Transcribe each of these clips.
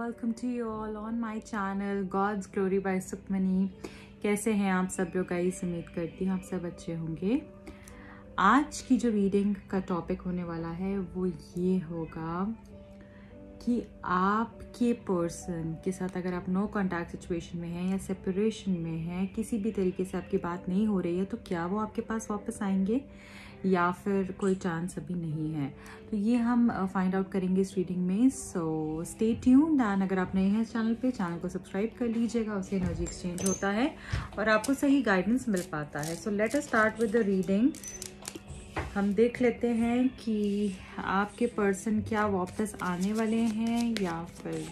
welcome to you all on my channel God's Glory by Sukhmani. कैसे हैं आप सब लोग? गाइस उम्मीद करती हूँ आप सब अच्छे होंगे। आज की जो रीडिंग का टॉपिक होने वाला है वो ये होगा कि आपके पर्सन के साथ अगर आप नो कॉन्टैक्ट सिचुएशन में हैं या सेपरेशन में हैं, किसी भी तरीके से आपकी बात नहीं हो रही है, तो क्या वो आपके पास वापस आएंगे या फिर कोई चांस अभी नहीं है। तो ये हम फाइंड आउट करेंगे इस रीडिंग में। सो स्टे ट्यून्ड एंड अगर आप नए हैं इस चैनल पे, चैनल को सब्सक्राइब कर लीजिएगा, उससे एनर्जी एक्सचेंज होता है और आपको सही गाइडेंस मिल पाता है। So let us start with the reading. हम देख लेते हैं कि आपके पर्सन क्या वापस आने वाले हैं या फिर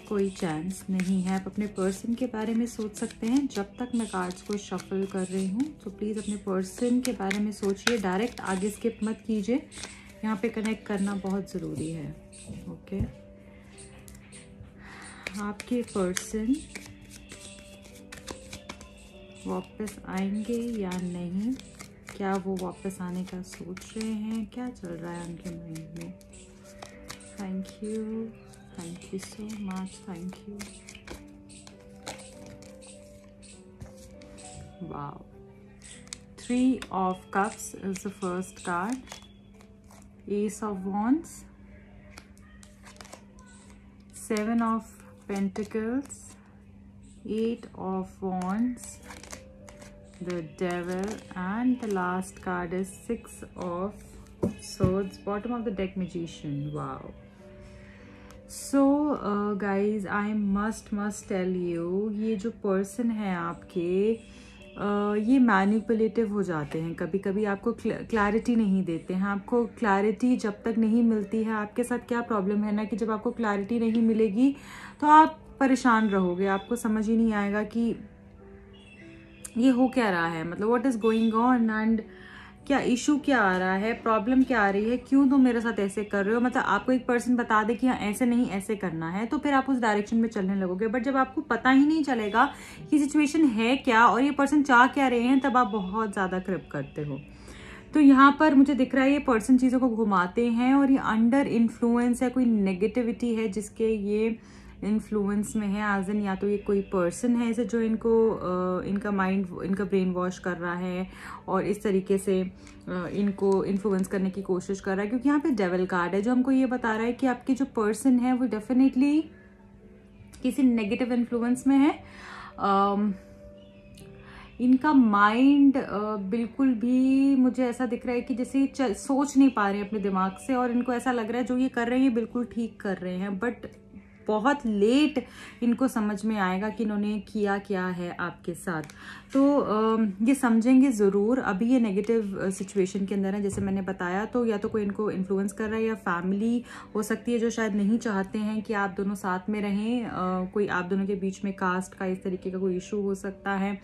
कोई चांस नहीं है। आप अपने पर्सन के बारे में सोच सकते हैं जब तक मैं कार्ड्स को शफल कर रही हूँ। तो प्लीज़ अपने पर्सन के बारे में सोचिए, डायरेक्ट आगे स्किप मत कीजिए, यहाँ पे कनेक्ट करना बहुत ज़रूरी है। ओके, आपके पर्सन वापस आएंगे या नहीं, क्या वो वापस आने का सोच रहे हैं, क्या चल रहा है उनके माइंड में। Thank you so much, thank you. Wow, 3 of Cups is the first card, Ace of Wands, 7 of Pentacles, 8 of Wands, the Devil, and the last card is 6 of Swords, bottom of the deck, Magician. Wow. So guys, I must tell you, ये जो person है आपके ये manipulative हो जाते हैं। कभी कभी आपको क्लैरिटी नहीं देते हैं। आपको क्लैरिटी जब तक नहीं मिलती है, आपके साथ क्या प्रॉब्लम है ना कि जब आपको क्लैरिटी नहीं मिलेगी तो आप परेशान रहोगे, आपको समझ ही नहीं आएगा कि ये हो क्या रहा है, मतलब what is going on and क्या इशू क्या आ रहा है, प्रॉब्लम क्या आ रही है, क्यों तुम मेरे साथ ऐसे कर रहे हो। मतलब आपको एक पर्सन बता दे कि हाँ ऐसे नहीं ऐसे करना है, तो फिर आप उस डायरेक्शन में चलने लगोगे। बट जब आपको पता ही नहीं चलेगा कि सिचुएशन है क्या और ये पर्सन चाह क्या रहे हैं, तब आप बहुत ज़्यादा क्रिप करते हो। तो यहाँ पर मुझे दिख रहा है ये पर्सन चीज़ों को घुमाते हैं और ये अंडर इन्फ्लुएंस है, कोई नेगेटिविटी है जिसके ये इन्फ्लुएंस में है। एज इन या तो ये कोई पर्सन है ऐसे जो इनको इनका माइंड, इनका ब्रेन वॉश कर रहा है और इस तरीके से इनको इन्फ्लुएंस करने की कोशिश कर रहा है। क्योंकि यहाँ पे डेविल कार्ड है जो हमको ये बता रहा है कि आपकी जो पर्सन है वो डेफिनेटली किसी नेगेटिव इन्फ्लुएंस में है। इनका माइंड बिल्कुल भी मुझे ऐसा दिख रहा है कि जैसे सोच नहीं पा रहे हैं अपने दिमाग से, और इनको ऐसा लग रहा है जो ये कर रहे हैं ये बिल्कुल ठीक कर रहे हैं, बट बहुत लेट इनको समझ में आएगा कि इन्होंने किया क्या है आपके साथ। तो ये समझेंगे ज़रूर। अभी ये नेगेटिव सिचुएशन के अंदर है जैसे मैंने बताया, तो या तो कोई इनको इन्फ्लुएंस कर रहा है या फैमिली हो सकती है जो शायद नहीं चाहते हैं कि आप दोनों साथ में रहें। कोई आप दोनों के बीच में कास्ट का इस तरीके का कोई इशू हो सकता है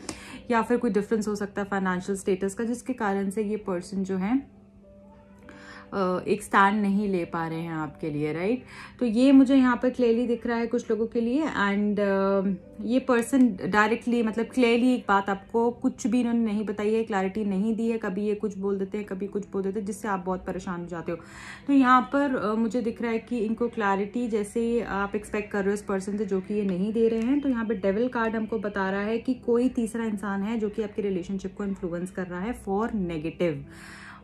या फिर कोई डिफरेंस हो सकता है फाइनेंशियल स्टेटस का, जिसके कारण से ये पर्सन जो है एक स्टैंड नहीं ले पा रहे हैं आपके लिए, राइट। तो ये मुझे यहाँ पर क्लियरली दिख रहा है कुछ लोगों के लिए। एंड ये पर्सन डायरेक्टली, मतलब क्लियरली एक बात आपको कुछ भी इन्होंने नहीं बताई है, क्लैरिटी नहीं दी है। कभी ये कुछ बोल देते हैं, कभी कुछ बोल देते हैं, जिससे आप बहुत परेशान हो जाते हो। तो यहाँ पर मुझे दिख रहा है कि इनको क्लैरिटी जैसे आप एक्सपेक्ट कर रहे हो इस पर्सन से, जो कि ये नहीं दे रहे हैं। तो यहाँ पे डेविल कार्ड हमको बता रहा है कि कोई तीसरा इंसान है जो कि आपके रिलेशनशिप को इन्फ्लुएंस कर रहा है फॉर नेगेटिव।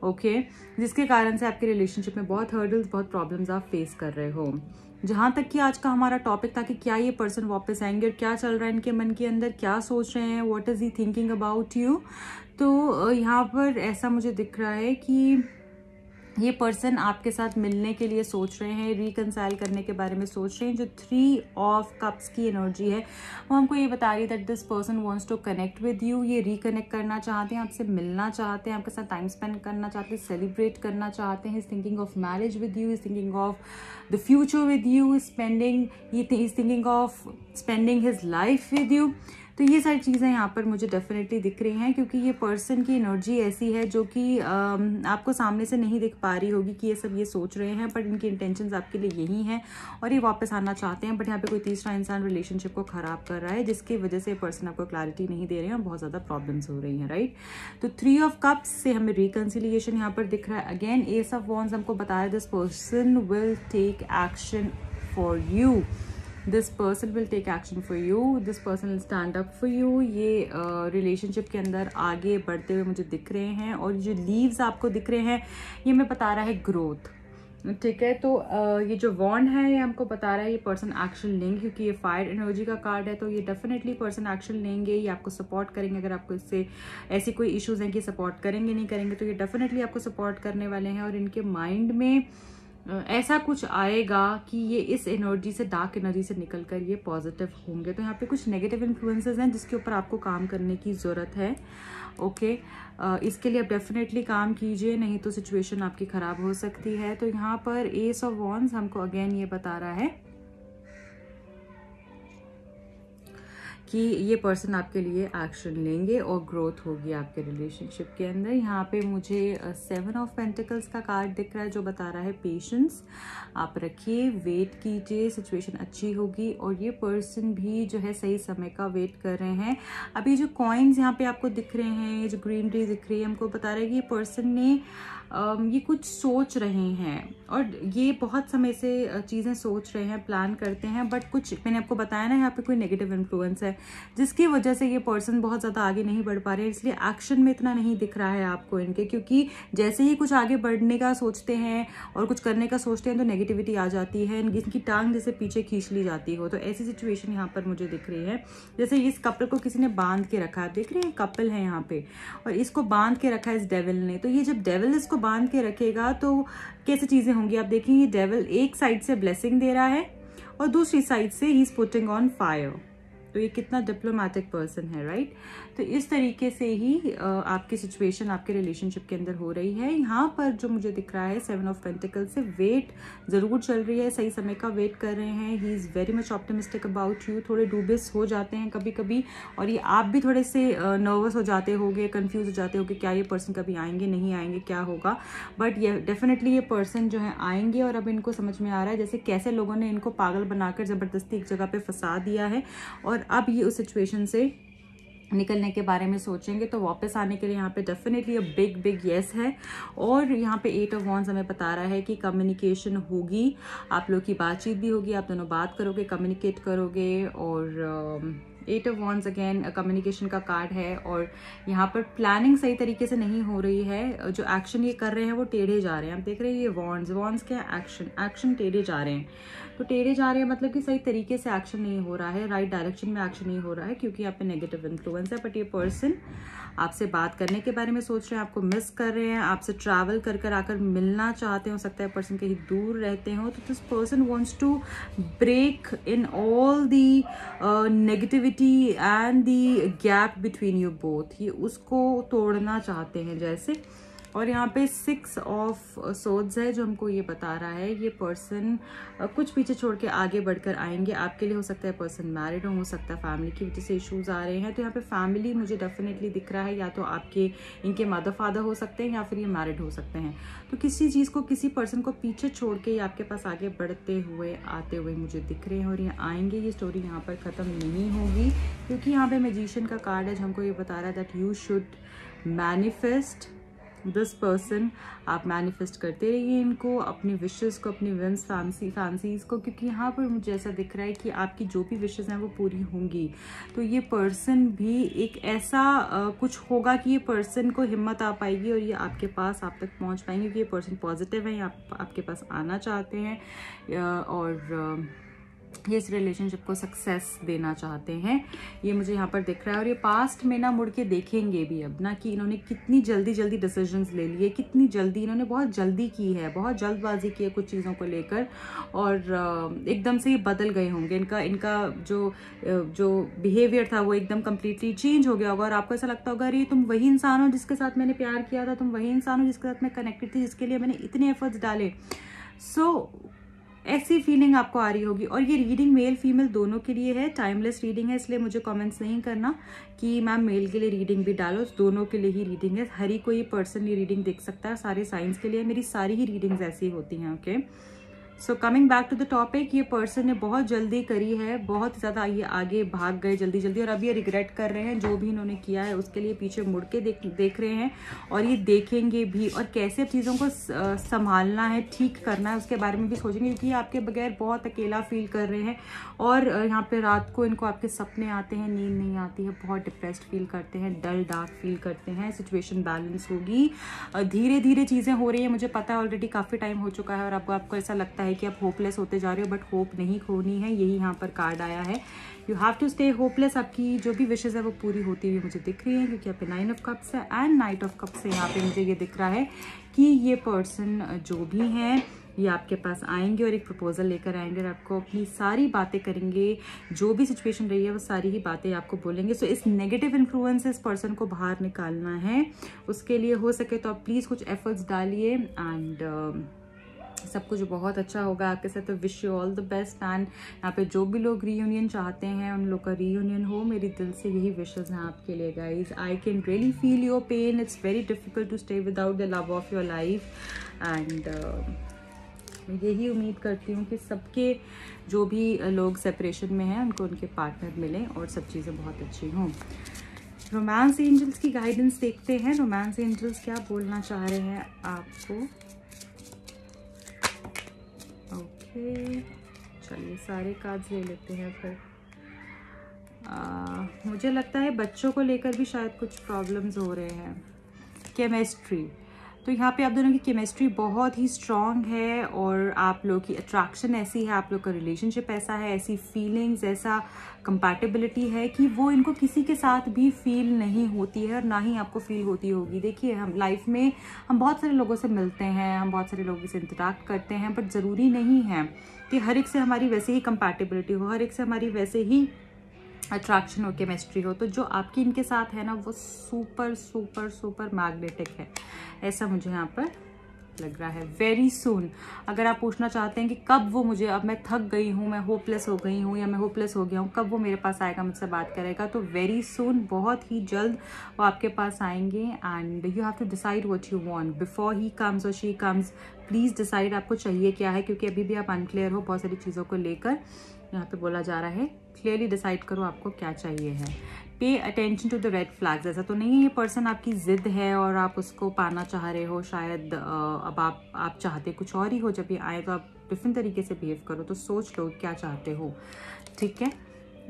ओके, जिसके कारण से आपके रिलेशनशिप में बहुत हर्डल्स, बहुत प्रॉब्लम्स आप फेस कर रहे हो। जहाँ तक कि आज का हमारा टॉपिक था कि क्या ये पर्सन वापस आएंगे और क्या चल रहा है इनके मन के अंदर, क्या सोच रहे हैं, what is he thinking about you. तो यहाँ पर ऐसा मुझे दिख रहा है कि ये पर्सन आपके साथ मिलने के लिए सोच रहे हैं, रिकंसाइल करने के बारे में सोच रहे हैं। जो 3 of Cups की एनर्जी है वो हमको ये बता रही है that this person wants to connect with you. ये रिकनेक्ट करना चाहते हैं, आपसे मिलना चाहते हैं, आपके साथ टाइम स्पेंड करना चाहते हैं, सेलिब्रेट करना चाहते हैं। Is thinking of marriage with you, is thinking of the future with you, is thinking of spending his life with you. तो ये सारी चीज़ें यहाँ पर मुझे डेफिनेटली दिख रही हैं, क्योंकि ये पर्सन की एनर्जी ऐसी है जो कि आपको सामने से नहीं दिख पा रही होगी कि ये सब ये सोच रहे हैं, बट इनकी इंटेंशंस आपके लिए यही हैं और ये वापस आना चाहते हैं। बट यहाँ पे कोई तीसरा इंसान रिलेशनशिप को ख़राब कर रहा है, जिसकी वजह से पर्सन आपको क्लैरिटी नहीं दे रहे हैं, बहुत ज़्यादा प्रॉब्लम्स हो रही हैं, राइट। तो 3 of Cups से हमें रिकन्सिलिएशन यहाँ पर दिख रहा है। अगेन Ace of Wands हमको बता रहा है this person will take action for you. This person will take action for you, this person will stand up for you. ये रिलेशनशिप के अंदर आगे बढ़ते हुए मुझे दिख रहे हैं, और जो लीव्स आपको दिख रहे हैं ये मैं बता रहा है ग्रोथ, ठीक है। तो ये जो वॉन्ड है ये हमको बता रहा है ये पर्सन एक्शन लेंगे, क्योंकि ये फायर एनर्जी का कार्ड है, तो ये डेफिनेटली पर्सन एक्शन लेंगे, ये आपको सपोर्ट करेंगे। अगर आपको इससे ऐसी कोई इश्यूज हैं कि सपोर्ट करेंगे नहीं करेंगे, तो ये डेफिनेटली आपको सपोर्ट करने वाले हैं। और इनके माइंड में ऐसा कुछ आएगा कि ये इस एनर्जी से, डार्क एनर्जी से निकलकर ये पॉजिटिव होंगे। तो यहाँ पे कुछ नेगेटिव इन्फ्लुएंसेस हैं जिसके ऊपर आपको काम करने की ज़रूरत है, ओके। इसके लिए आप डेफिनेटली काम कीजिए, नहीं तो सिचुएशन आपकी ख़राब हो सकती है। तो यहाँ पर एस ऑफ वॉन्ड्स हमको अगेन ये बता रहा है कि ये पर्सन आपके लिए एक्शन लेंगे और ग्रोथ होगी आपके रिलेशनशिप के अंदर। यहाँ पे मुझे 7 ऑफ पेंटिकल्स का कार्ड दिख रहा है जो बता रहा है पेशेंस। आप रखिए, वेट कीजिए, सिचुएशन अच्छी होगी। और ये पर्सन भी जो है सही समय का वेट कर रहे हैं। अभी जो कॉइन्स यहाँ पे आपको दिख रहे हैं, ये जो ग्रीनरी दिख रही है, हमको बता रहा है कि ये पर्सन ने ये कुछ सोच रहे हैं, और ये बहुत समय से चीज़ें सोच रहे हैं, प्लान करते हैं, बट कुछ मैंने आपको बताया ना यहाँ पे कोई नेगेटिव इन्फ्लुएंस है जिसकी वजह से ये पर्सन बहुत ज़्यादा आगे नहीं बढ़ पा रहे हैं। इसलिए एक्शन में इतना नहीं दिख रहा है आपको इनके, क्योंकि जैसे ही कुछ आगे बढ़ने का सोचते हैं और कुछ करने का सोचते हैं तो नेगेटिविटी आ जाती है, इनकी टांग जैसे पीछे खींच ली जाती हो। तो ऐसी सिचुएशन यहाँ पर मुझे दिख रही है। जैसे इस कपल को किसी ने बांध के रखा है, देख रहे हैं कपल है यहाँ पे, और इसको बांध के रखा है इस डेविल ने। तो ये जब डेविल इसको बांध के रखेगा तो कैसे चीजें होंगी आप देखिए। डेविल एक साइड से ब्लेसिंग दे रहा है और दूसरी साइड से he is putting on fire. तो ये कितना डिप्लोमेटिक पर्सन है, राइट। तो इस तरीके से ही आपकी सिचुएशन आपके रिलेशनशिप के अंदर हो रही है। यहाँ पर जो मुझे दिख रहा है 7 ऑफ पेंटिकल से वेट जरूर चल रही है, सही समय का वेट कर रहे हैं। He is very much optimistic about you. थोड़े डूबियस हो जाते हैं कभी कभी, और ये आप भी थोड़े से नर्वस हो जाते होगे, कंफ्यूज हो जाते होगे, क्या ये पर्सन कभी आएंगे नहीं आएंगे, क्या होगा। बट ये डेफिनेटली ये पर्सन जो है आएंगे, और अब इनको समझ में आ रहा है जैसे कैसे लोगों ने इनको पागल बनाकर ज़बरदस्ती एक जगह पे फंसा दिया है, और अब ये उस सिचुएशन से निकलने के बारे में सोचेंगे। तो वापस आने के लिए यहाँ पे डेफिनेटली अ बिग येस है। और यहाँ पे 8 ऑफ वॉन्ड्स हमें बता रहा है कि कम्युनिकेशन होगी, आप लोग की बातचीत भी होगी, आप दोनों बात करोगे, कम्युनिकेट करोगे। और 8 ऑफ वॉन्ड्स अगेन कम्युनिकेशन का कार्ड है, और यहाँ पर प्लानिंग सही तरीके से नहीं हो रही है। जो एक्शन ये कर रहे हैं वो टेढ़े जा रहे हैं। आप देख रहे हैं ये वॉन्ड्स क्या है, एक्शन टेढ़े जा रहे हैं। तो टेढ़े जा रहे हैं मतलब कि सही तरीके से एक्शन नहीं हो रहा है, राइट डायरेक्शन में एक्शन नहीं हो रहा है, क्योंकि यहाँ पे नेगेटिव इन्फ्लुएंस है। बट ये पर्सन आपसे बात करने के बारे में सोच रहे हैं, आपको मिस कर रहे हैं, आपसे ट्रैवल कर आकर मिलना चाहते हो सकता है पर्सन कहीं दूर रहते हो। तो this person wants to break in all the negativity and the gap between you both. ये उसको तोड़ना चाहते हैं जैसे। और यहाँ पे 6 ऑफ सोर्ड्स है जो हमको ये बता रहा है ये पर्सन कुछ पीछे छोड़ के आगे बढ़कर आएंगे आपके लिए। हो सकता है पर्सन मैरिड हो सकता है फैमिली की वजह से इश्यूज आ रहे हैं। तो यहाँ पे फैमिली मुझे डेफिनेटली दिख रहा है, या तो आपके इनके मदर फादर हो सकते हैं, या फिर ये मैरिड हो सकते हैं। तो किसी चीज़ को, किसी पर्सन को पीछे छोड़ के ये आपके पास आगे बढ़ते हुए आते हुए मुझे दिख रहे हैं, और ये आएंगे। ये स्टोरी यहाँ पर ख़त्म नहीं होगी, क्योंकि यहाँ पे मैजिशियन का कार्ड है जो हमको ये बता रहा है that you should manifest this person. आप मैनिफेस्ट करते रहिए इनको, अपनी विशेस को, अपनी विम्स फैंसीज को, क्योंकि यहाँ पर मुझे ऐसा दिख रहा है कि आपकी जो भी विशेस हैं वो पूरी होंगी। तो ये पर्सन भी एक ऐसा कुछ होगा कि ये पर्सन को हिम्मत आ पाएगी और ये आपके पास, आप तक पहुँच पाएंगे, क्योंकि ये पर्सन पॉजिटिव है, आपके पास आना चाहते हैं, और ये इस रिलेशनशिप को सक्सेस देना चाहते हैं। ये मुझे यहाँ पर दिख रहा है। और ये पास्ट में ना मुड़ के देखेंगे भी अब ना कि इन्होंने कितनी जल्दी डिसीजंस ले लिए, कितनी जल्दी इन्होंने बहुत जल्दी की है, बहुत जल्दबाजी की है कुछ चीज़ों को लेकर, और एकदम से ये बदल गए होंगे। इनका जो बिहेवियर था वो एकदम कम्प्लीटली चेंज हो गया होगा, और आपको ऐसा लगता होगा अरे तुम वही इंसान हो जिसके साथ मैंने प्यार किया था, तुम वही इंसान हो जिसके साथ मैं कनेक्टेड थी, जिसके लिए मैंने इतने एफर्ट्स डाले। ऐसी फीलिंग आपको आ रही होगी। और ये रीडिंग मेल फीमेल दोनों के लिए है, टाइमलेस रीडिंग है, इसलिए मुझे कमेंट्स नहीं करना कि मैम मेल के लिए रीडिंग भी डालो, दोनों के लिए ही रीडिंग है। हर ही कोई पर्सन ये रीडिंग देख सकता है, सारे साइंस के लिए। मेरी सारी ही रीडिंग्स ऐसी होती हैं, okay. So coming back to the topic, ये पर्सन ने बहुत जल्दी करी है, बहुत ज़्यादा ये आगे भाग गए जल्दी जल्दी, और अब ये रिग्रेट कर रहे हैं जो भी इन्होंने किया है उसके लिए। पीछे मुड़ के देख रहे हैं और ये देखेंगे भी, और कैसे चीज़ों को संभालना है, ठीक करना है, उसके बारे में भी सोचेंगे, क्योंकि ये आपके बगैर बहुत अकेला फील कर रहे हैं। और यहाँ पे रात को इनको आपके सपने आते हैं, नींद नहीं आती है, बहुत डिप्रेस्ड फील करते हैं, डल डार्क फील करते हैं। सिचुएशन बैलेंस होगी, धीरे धीरे चीज़ें हो रही है, मुझे पता है ऑलरेडी काफ़ी टाइम हो चुका है, और आपको ऐसा लगता है कि आप होपलेस होते जा रहे हो, बट होप नहीं खोनी है, यही यहाँ पर कार्ड आया है। You have to stay hopeless. आपकी जो भी विशेज़ है वो पूरी होती हुई मुझे दिख रही है, क्योंकि यहाँ पे 9 ऑफ कप्स है एंड नाइट ऑफ कप्स है। यहाँ पे मुझे ये दिख रहा है कि ये पर्सन जो भी हैं ये आपके पास आएंगे और एक प्रपोजल लेकर आएंगे, और आपको अपनी सारी बातें करेंगे, जो भी सिचुएशन रही है वो सारी ही बातें आपको बोलेंगे। सो इस नेगेटिव इन्फ्लुएंस से इस पर्सन को बाहर निकालना है। उसके लिए हो सके तो आप प्लीज़ कुछ एफर्ट्स डालिए, एंड सब कुछ बहुत अच्छा होगा आपके साथ। तो wish you all the best. And यहाँ पे जो भी लोग रीयूनियन चाहते हैं उन लोग का रीयूनियन हो, मेरी दिल से यही विशेज़ हैं आपके लिए guys. I can really feel your pain, it's very difficult to stay without the love of your life, and मैं यही उम्मीद करती हूँ कि सबके जो भी लोग सेपरेशन में हैं उनको उनके पार्टनर मिलें और सब चीज़ें बहुत अच्छी हों। रोमांस एंजल्स की गाइडेंस देखते हैं, रोमांस एंजल्स क्या बोलना चाह रहे हैं आपको। ओके, चलिए सारे कार्ड्स ले लेते हैं फिर। मुझे लगता है बच्चों को लेकर भी शायद कुछ प्रॉब्लम्स हो रहे हैं। केमिस्ट्री, तो यहाँ पे आप दोनों की केमिस्ट्री बहुत ही स्ट्रॉन्ग है, और आप लोग की अट्रैक्शन ऐसी है, आप लोग का रिलेशनशिप ऐसा है, ऐसी फीलिंग्स, ऐसा कंपैटिबिलिटी है कि वो इनको किसी के साथ भी फील नहीं होती है, और ना ही आपको फील होती होगी। देखिए, हम लाइफ में हम बहुत सारे लोगों से मिलते हैं, हम बहुत सारे लोगों से इंटरेक्ट करते हैं, बट ज़रूरी नहीं है कि हर एक से हमारी वैसे ही कंपैटिबिलिटी हो, हर एक से हमारी वैसे ही अट्रैक्शन हो, केमिस्ट्री हो। तो जो आपकी इनके साथ है ना, वो सुपर सुपर सुपर मैग्नेटिक है, ऐसा मुझे यहाँ पर लग रहा है। वेरी सून, अगर आप पूछना चाहते हैं कि कब वो मुझे, अब मैं थक गई हूँ, मैं होपलेस हो गई हूँ, या मैं होपलेस हो गया हूँ, कब वो मेरे पास आएगा, मुझसे बात करेगा, तो वेरी सून, बहुत ही जल्द वो आपके पास आएंगे। And you have to decide what you want before he comes और शी कम्स। प्लीज़ डिसाइड आपको चाहिए क्या है, क्योंकि अभी भी आप अनक्लियर हो बहुत सारी चीज़ों को लेकर। यहाँ पे बोला जा रहा है क्लियरली डिसाइड करो आपको क्या चाहिए है। Pay attention to the red flags, ऐसा तो नहीं है ये पर्सन आपकी जिद है और आप उसको पाना चाह रहे हो, शायद अब आप चाहते कुछ और ही हो। जब ये आए तो आप डिफरेंट तरीके से बिहेव करो, तो सोच लो क्या चाहते हो, ठीक है।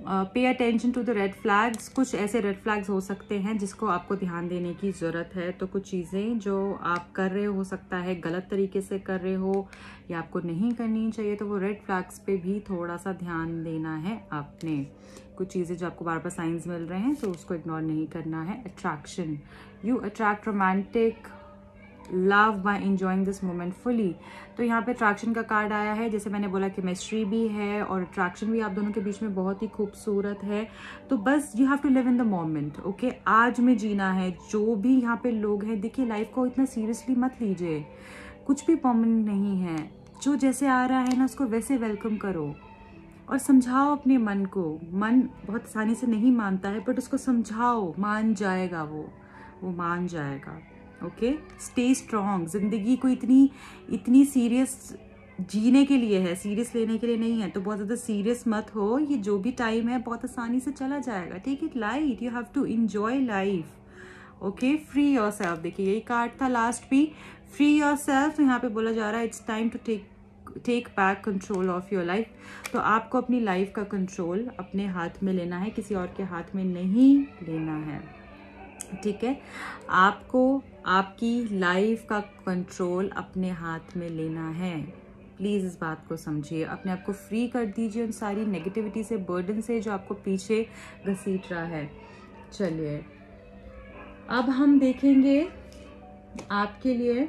Pay attention to the red flags, कुछ ऐसे रेड फ्लैग्स हो सकते हैं जिसको आपको ध्यान देने की ज़रूरत है। तो कुछ चीज़ें जो आप कर रहे हो सकता है गलत तरीके से कर रहे हो या आपको नहीं करनी चाहिए, तो वो रेड फ्लैग्स पे भी थोड़ा सा ध्यान देना है आपने। कुछ चीज़ें जो आपको बार बार साइंस मिल रहे हैं तो उसको इग्नोर नहीं करना है। Attraction, you attract romantic love by enjoying this moment fully. तो यहाँ पे अट्रैक्शन का कार्ड आया है, जैसे मैंने बोला केमिस्ट्री भी है और अट्रैक्शन भी आप दोनों के बीच में बहुत ही खूबसूरत है। तो बस you have to live in the moment, okay. आज में जीना है। जो भी यहाँ पे लोग हैं, देखिए लाइफ को इतना सीरियसली मत लीजिए, कुछ भी परमानेंट नहीं है। जो जैसे आ रहा है ना उसको वैसे वेलकम करो और समझाओ अपने मन को। मन बहुत आसानी से नहीं मानता है, बट उसको समझाओ, मान जाएगा, वो मान जाएगा, ओके। Stay strong. जिंदगी को इतनी सीरियस जीने के लिए है, सीरियस लेने के लिए नहीं है। तो बहुत ज़्यादा सीरियस मत हो, ये जो भी टाइम है बहुत आसानी से चला जाएगा। Take it light, you have to enjoy life, okay. Free yourself, देखिए यही कार्ड था लास्ट भी, फ्री योर सेल्फ। तो यहाँ पे बोला जा रहा है it's time to take back control of your life. तो आपको अपनी लाइफ का कंट्रोल अपने हाथ में लेना है, किसी और के हाथ में नहीं लेना है, ठीक है। आपको आपकी लाइफ का कंट्रोल अपने हाथ में लेना है। प्लीज़ इस बात को समझिए, अपने आप को फ्री कर दीजिए उन सारी नेगेटिविटी से, बर्डन से जो आपको पीछे घसीट रहा है। चलिए अब हम देखेंगे आपके लिए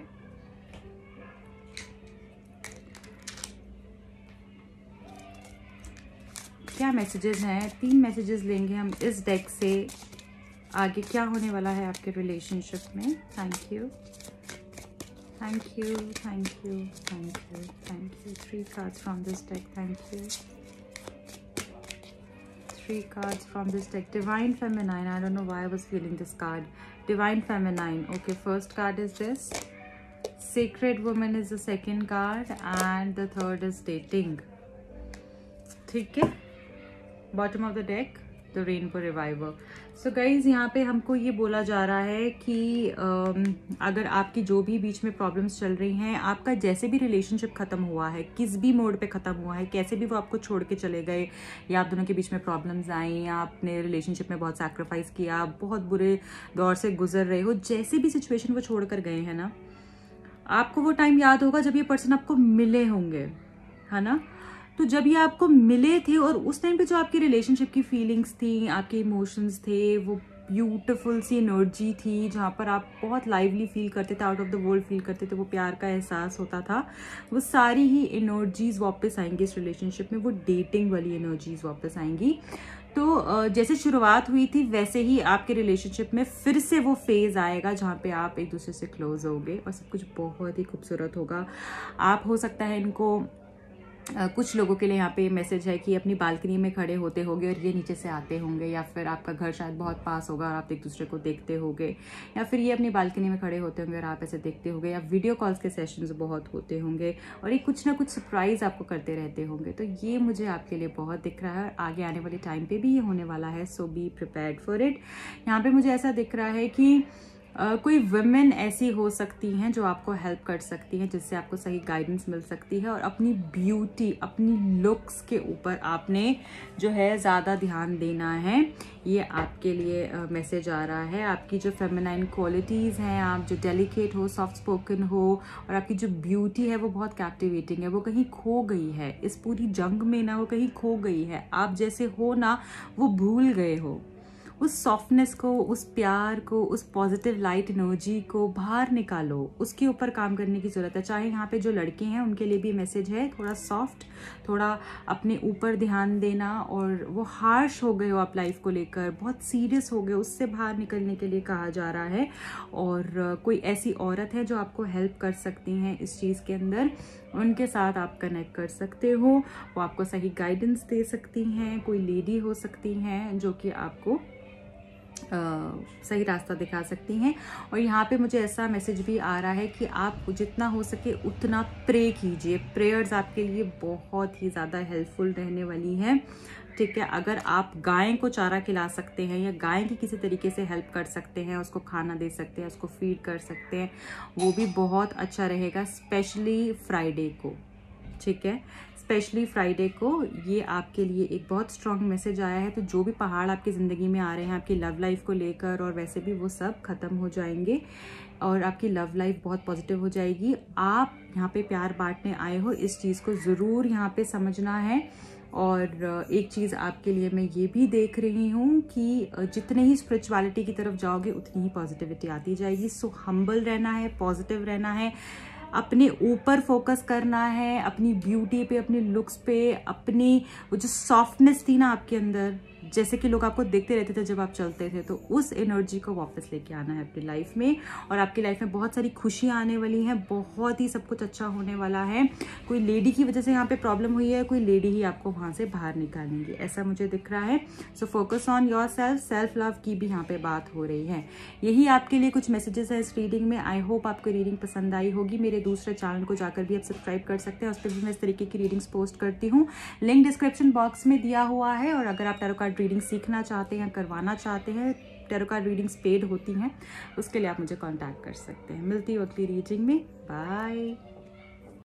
क्या मैसेजेस हैं। 3 मैसेजेस लेंगे हम इस डेक से, आगे क्या होने वाला है आपके रिलेशनशिप में। Thank you, thank you, thank you, thank you, thank you. 3 cards from this deck, thank you. 3 cards from this deck. Divine Feminine, I don't know why I was feeling this card. Divine Feminine, okay. First card is this, Sacred Woman is the second card and the third is dating. ठीक है, bottom of the deck the rainbow reviver. So guys यहाँ पे हमको ये बोला जा रहा है कि अगर आपकी जो भी बीच में प्रॉब्लम्स चल रही हैं, आपका जैसे भी रिलेशनशिप खत्म हुआ है, किस भी मोड पे खत्म हुआ है, कैसे भी वो आपको छोड़ के चले गए, या आप दोनों के बीच में प्रॉब्लम्स आई, या आपने रिलेशनशिप में बहुत सैक्रिफाइस किया, बहुत बुरे दौर से गुजर रहे हो, जैसे भी सिचुएशन वो छोड़ कर गए हैं ना, आपको वो टाइम याद होगा जब ये पर्सन आपको मिले होंगे, है ना. तो जब ये आपको मिले थे और उस टाइम पे जो आपकी रिलेशनशिप की फीलिंग्स थी, आपके इमोशंस थे, वो ब्यूटीफुल सी एनर्जी थी जहाँ पर आप बहुत लाइवली फील करते थे, out of the world feel करते थे, वो प्यार का एहसास होता था, वो सारी ही एनर्जीज वापस आएंगी इस रिलेशनशिप में, वो डेटिंग वाली एनर्जीज वापस आएंगी. तो जैसे शुरुआत हुई थी वैसे ही आपके रिलेशनशिप में फिर से वो फेज आएगा जहाँ पे आप एक दूसरे से क्लोज होगे और सब कुछ बहुत ही खूबसूरत होगा. आप हो सकता है इनको कुछ लोगों के लिए यहाँ पे मैसेज है कि अपनी बालकनी में खड़े होते होंगे और ये नीचे से आते होंगे, या फिर आपका घर शायद बहुत पास होगा और आप एक दूसरे को देखते होंगे, या फिर ये अपनी बालकनी में खड़े होते होंगे और आप ऐसे देखते होंगे, या वीडियो कॉल्स के सेशंस बहुत होते होंगे और ये कुछ ना कुछ सरप्राइज आपको करते रहते होंगे. तो ये मुझे आपके लिए बहुत दिख रहा है, आगे आने वाले टाइम पे भी ये होने वाला है. सो बी प्रिपेयर्ड फॉर इट. यहाँ पे मुझे ऐसा दिख रहा है कि कोई वुमेन ऐसी हो सकती हैं जो आपको हेल्प कर सकती हैं, जिससे आपको सही गाइडेंस मिल सकती है, और अपनी ब्यूटी, अपनी लुक्स के ऊपर आपने जो है ज़्यादा ध्यान देना है. ये आपके लिए मैसेज आ रहा है. आपकी जो फेमिनाइन क्वालिटीज़ हैं, आप जो डेलिकेट हो, सॉफ्ट स्पोकन हो, और आपकी जो ब्यूटी है वो बहुत कैप्टिवेटिंग है, वो कहीं खो गई है इस पूरी जंग में ना, वो कहीं खो गई है. आप जैसे हो ना, वो भूल गए हो. उस सॉफ्टनेस को, उस प्यार को, उस पॉजिटिव लाइट एनर्जी को बाहर निकालो, उसके ऊपर काम करने की ज़रूरत है. चाहे यहाँ पे जो लड़के हैं उनके लिए भी मैसेज है, थोड़ा सॉफ्ट, थोड़ा अपने ऊपर ध्यान देना, और वो हार्श हो गए हो आप लाइफ को लेकर, बहुत सीरियस हो गए, उससे बाहर निकलने के लिए कहा जा रहा है. और कोई ऐसी औरत है जो आपको हेल्प कर सकती हैं इस चीज़ के अंदर, उनके साथ आप कनेक्ट कर सकते हो, वो आपको सही गाइडेंस दे सकती हैं. कोई लेडी हो सकती हैं जो कि आपको सही रास्ता दिखा सकती हैं. और यहाँ पे मुझे ऐसा मैसेज भी आ रहा है कि आप जितना हो सके उतना प्रे कीजिए. प्रेयर्स आपके लिए बहुत ही ज़्यादा हेल्पफुल रहने वाली हैं. ठीक है, अगर आप गाय को चारा खिला सकते हैं, या गाय की किसी तरीके से हेल्प कर सकते हैं, उसको खाना दे सकते हैं, उसको फीड कर सकते हैं, वो भी बहुत अच्छा रहेगा, स्पेशली फ्राइडे को. ठीक है, स्पेशली फ्राइडे को ये आपके लिए एक बहुत स्ट्रॉन्ग मैसेज आया है. तो जो भी पहाड़ आपकी ज़िंदगी में आ रहे हैं आपकी लव लाइफ को लेकर, और वैसे भी वो सब ख़त्म हो जाएंगे और आपकी लव लाइफ बहुत पॉजिटिव हो जाएगी. आप यहाँ पे प्यार बांटने आए हो, इस चीज़ को ज़रूर यहाँ पे समझना है. और एक चीज़ आपके लिए मैं ये भी देख रही हूँ कि जितने ही स्पिरिचुअलिटी की तरफ जाओगे उतनी ही पॉजिटिविटी आती जाएगी. सो हम्बल रहना है, पॉजिटिव रहना है, अपने ऊपर फोकस करना है, अपनी ब्यूटी पे, अपने लुक्स पे, अपनी वो जो सॉफ्टनेस थी ना आपके अंदर, जैसे कि लोग आपको देखते रहते थे जब आप चलते थे, तो उस एनर्जी को वापस लेके आना है अपनी लाइफ में. और आपकी लाइफ में बहुत सारी खुशियाँ आने वाली हैं, बहुत ही सब कुछ अच्छा होने वाला है. कोई लेडी की वजह से यहाँ पे प्रॉब्लम हुई है, कोई लेडी ही आपको वहाँ से बाहर निकालेंगी, ऐसा मुझे दिख रहा है. So focus on your self, self love की भी यहाँ पे बात हो रही है. यही आपके लिए कुछ मैसेजेस है इस रीडिंग में. आई होप आपको रीडिंग पसंद आई होगी. मेरे दूसरे चैनल को जाकर भी आप सब्सक्राइब कर सकते हैं, उस पर भी मैं इस तरीके की रीडिंग्स पोस्ट करती हूँ. लिंक डिस्क्रिप्शन बॉक्स में दिया हुआ है. और अगर आप टैरो कार्ड रीडिंग सीखना चाहते हैं, करवाना चाहते हैं, टैरो कार्ड रीडिंग्स पेड होती हैं, उसके लिए आप मुझे कांटेक्ट कर सकते हैं. मिलती है अगली रीडिंग में. बाय.